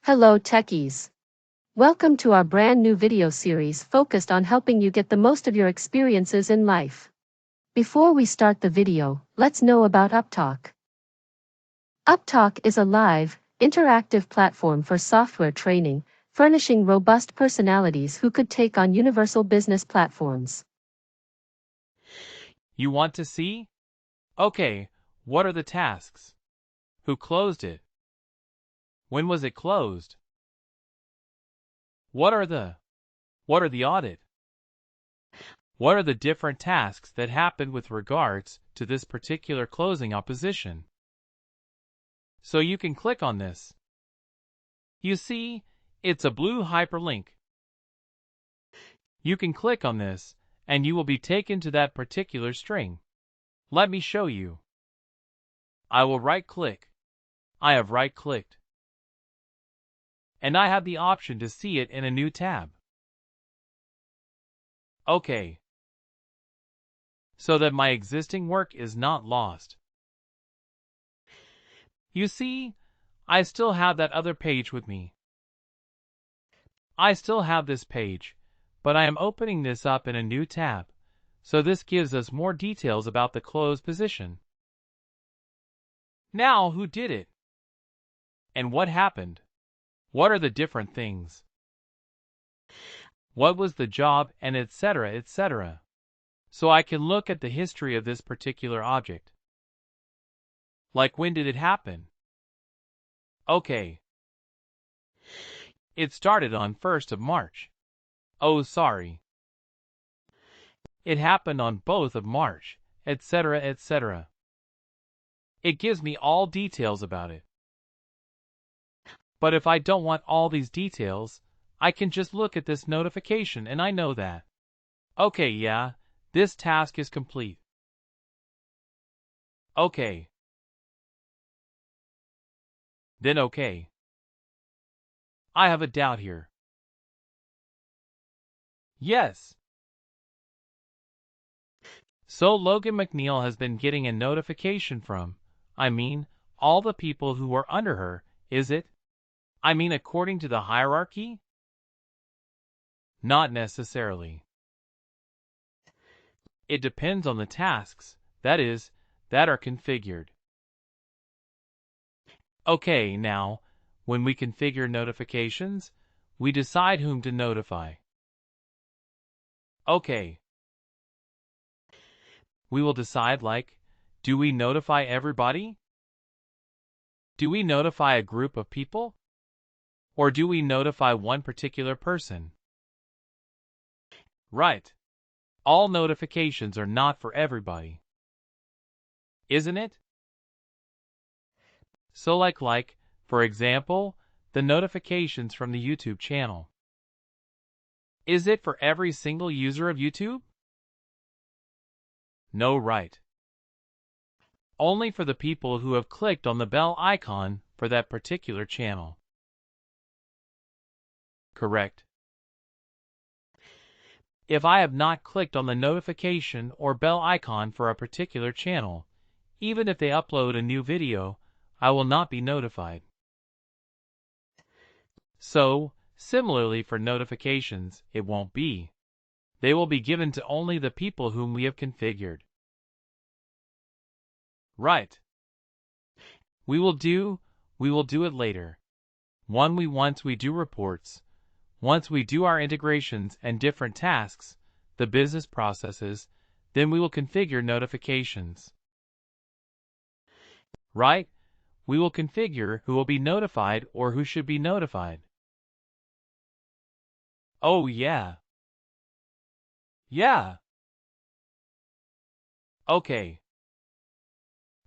Hello techies. Welcome to our brand new video series focused on helping you get the most of your experiences in life. Before we start the video, let's know about Upptalk. Upptalk is a live, interactive platform for software training, furnishing robust personalities who could take on universal business platforms. You want to see? Okay, what are the tasks? Who closed it? When was it closed? What are the audit? What are the different tasks that happened with regards to this particular closing opposition? So you can click on this. You see, it's a blue hyperlink. You can click on this, and you will be taken to that particular string. Let me show you. I will right-click. I have right-clicked. And I have the option to see it in a new tab. Okay. So that my existing work is not lost. You see, I still have that other page with me. I still have this page, but I am opening this up in a new tab, so this gives us more details about the closed position. Now, who did it? And what happened? What are the different things? What was the job, and etc., etc. So I can look at the history of this particular object. Like, when did it happen? Okay. It started on 1st of March. Oh, sorry. It happened on both of March, etc., etc. It gives me all details about it. But if I don't want all these details, I can just look at this notification and I know that. Okay, yeah, this task is complete. Okay. Then okay. I have a doubt here. Yes. So Logan McNeil has been getting a notification from, all the people who are under her, is it? According to the hierarchy? Not necessarily. It depends on the tasks, that are configured. Okay, now, when we configure notifications, we decide whom to notify. Okay. We will decide, like, do we notify everybody? Do we notify a group of people? Or do we notify one particular person? Right. All notifications are not for everybody. Isn't it? So like, for example, the notifications from the YouTube channel. Is it for every single user of YouTube? No, right. Only for the people who have clicked on the bell icon for that particular channel. Correct. If I have not clicked on the notification or bell icon for a particular channel, even if they upload a new video, I will not be notified. So, similarly for notifications, it won't be. They will be given to only the people whom we have configured. Right. We will do it later. Once we do reports, once we do our integrations and different tasks, the business processes, then we will configure notifications. Right? We will configure who will be notified or who should be notified. Oh, yeah. Yeah. Okay.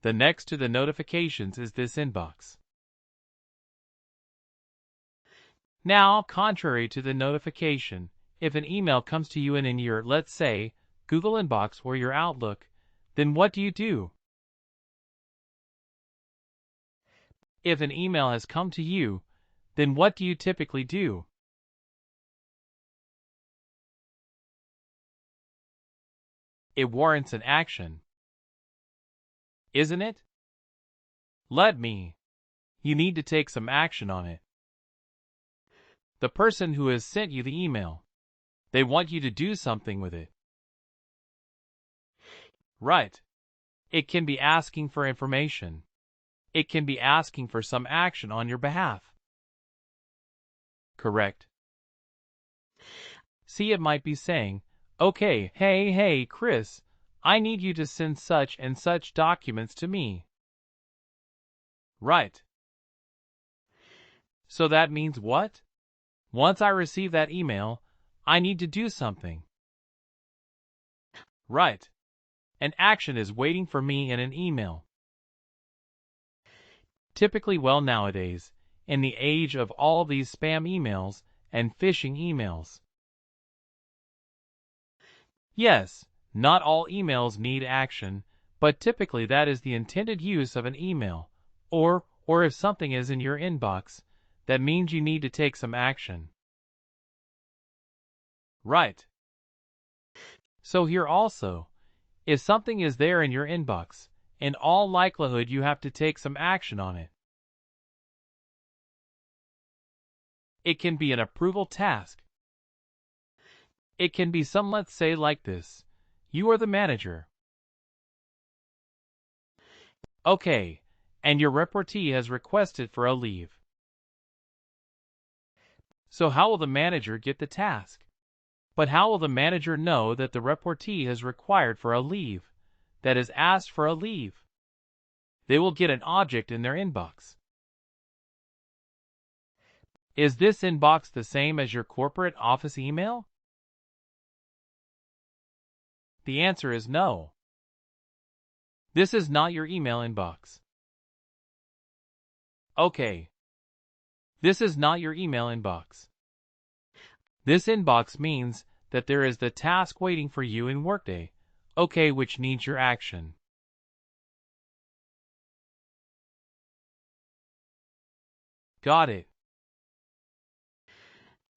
The next to the notifications is this inbox. Now, contrary to the notification, if an email comes to you in your, let's say, Google inbox or your Outlook, then what do you do? If an email has come to you, then what do you typically do? It warrants an action. Isn't it? You need to take some action on it. The person who has sent you the email. They want you to do something with it. Right. It can be asking for information. It can be asking for some action on your behalf. Correct. See, it might be saying, okay, hey, Chris, I need you to send such and such documents to me. Right. So that means what? Once I receive that email, I need to do something. Right. An action is waiting for me in an email. Typically, well, nowadays, in the age of all these spam emails and phishing emails. Yes, not all emails need action, but typically that is the intended use of an email. Or if something is in your inbox, that means you need to take some action. Right. So here also, if something is there in your inbox, in all likelihood you have to take some action on it. It can be an approval task. It can be some, let's say, like this. You are the manager. Okay, and your reportee has requested for a leave. So how will the manager get the task? But how will the manager know that the reportee has required for a leave, that is asked for a leave? They will get an object in their inbox. Is this inbox the same as your corporate office email? The answer is no. This is not your email inbox. Okay. This is not your email inbox. This inbox means that there is the task waiting for you in Workday, okay, which needs your action. Got it.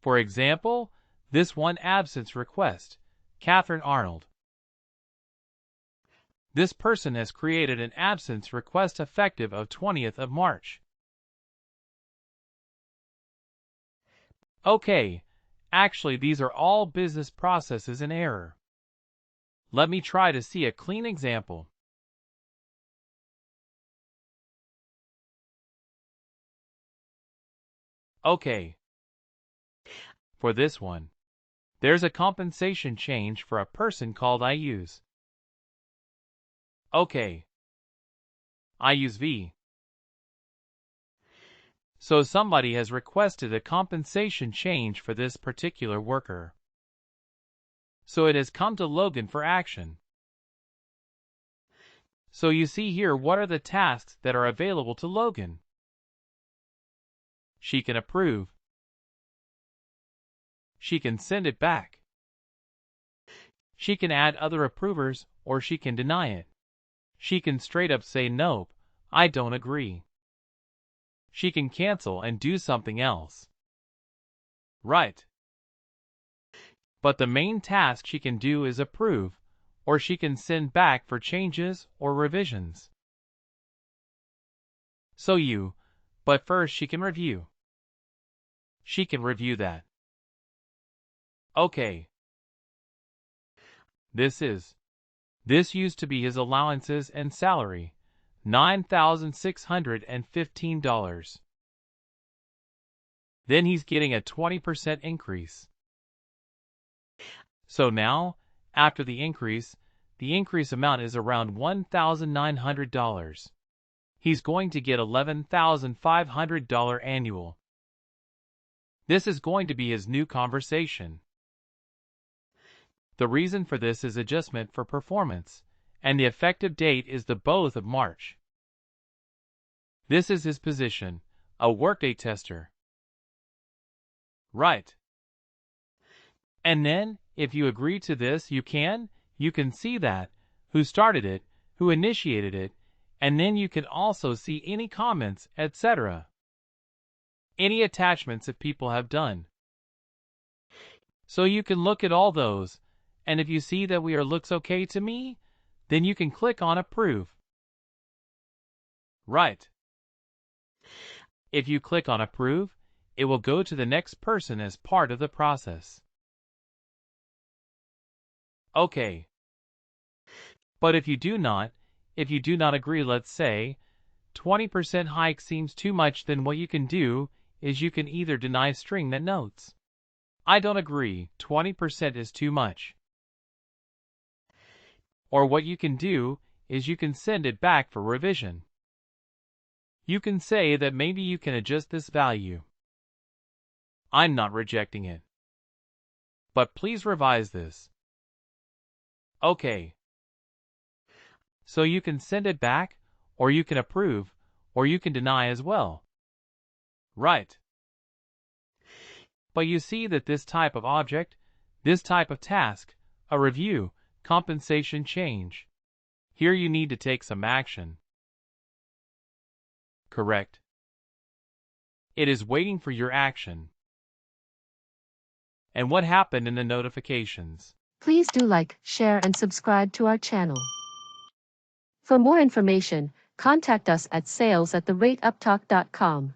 For example, this one absence request, Catherine Arnold. This person has created an absence request effective of 20th of March. Okay, actually these are all business processes in error. Let me try to see a clean example. Okay. For this one, there's a compensation change for a person called I use. Okay. I use V. So somebody has requested a compensation change for this particular worker. So it has come to Logan for action. So you see here, what are the tasks that are available to Logan? She can approve. She can send it back. She can add other approvers, or she can deny it. She can straight up say nope, I don't agree. She can cancel and do something else. Right. But the main task she can do is approve, or she can send back for changes or revisions. But first she can review. She can review that. Okay. This used to be his allowances and salary, $9,615. Then he's getting a 20% increase. So now, after the increase amount is around $1,900. He's going to get $11,500 annual. This is going to be his new conversation. The reason for this is adjustment for performance, and the effective date is the both of March. This is his position, a Workday tester. Right. And then, if you agree to this, you can see that, who started it, who initiated it, and then you can also see any comments, etc. Any attachments that people have done. So you can look at all those, and if you see that looks okay to me, then you can click on approve. Right. If you click on approve, it will go to the next person as part of the process. Okay. But if you do not agree, let's say, 20% hike seems too much, then what you can do is you can either deny string that notes, I don't agree, 20% is too much. Or what you can do is you can send it back for revision. You can say that maybe you can adjust this value. I'm not rejecting it, but please revise this. Okay. So you can send it back, or you can approve, or you can deny as well. Right. But you see that this type of object, this type of task, a review, compensation change, here you need to take some action. Correct. It is waiting for your action. And what happened in the notifications? Please do like, share, and subscribe to our channel. For more information, contact us at sales@upptalk.com.